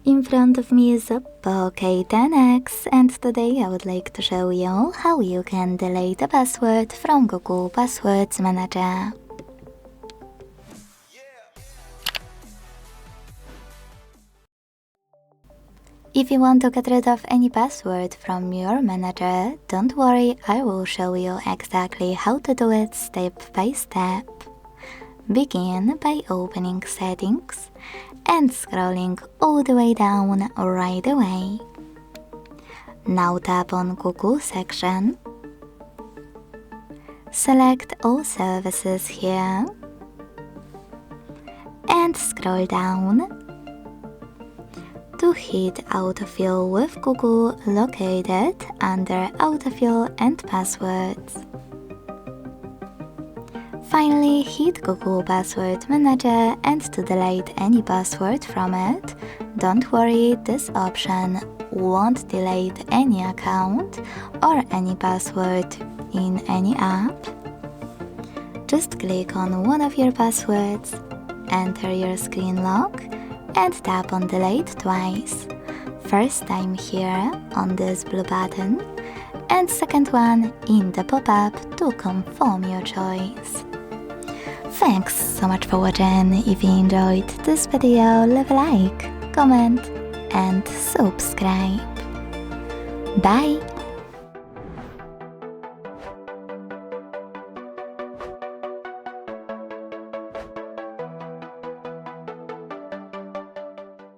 In front of me is OPPO K10x, and today I would like to show you how you can delete a password from Google Passwords Manager. If you want to get rid of any password from your manager, don't worry, I will show you exactly how to do it step by step. Begin by opening Settings and scrolling all the way down right away. Now tap on Google section. Select all services here and scroll down to hit AutoFill with Google located under AutoFill and Passwords. Finally, hit Google Password Manager, and to delete any password from it, don't worry, this option won't delete any account or any password in any app. Just click on one of your passwords, enter your screen lock, and tap on Delete twice. First time here on this blue button, and second one in the pop-up to confirm your choice. Thanks so much for watching. If you enjoyed this video, leave a like, comment and subscribe. Bye!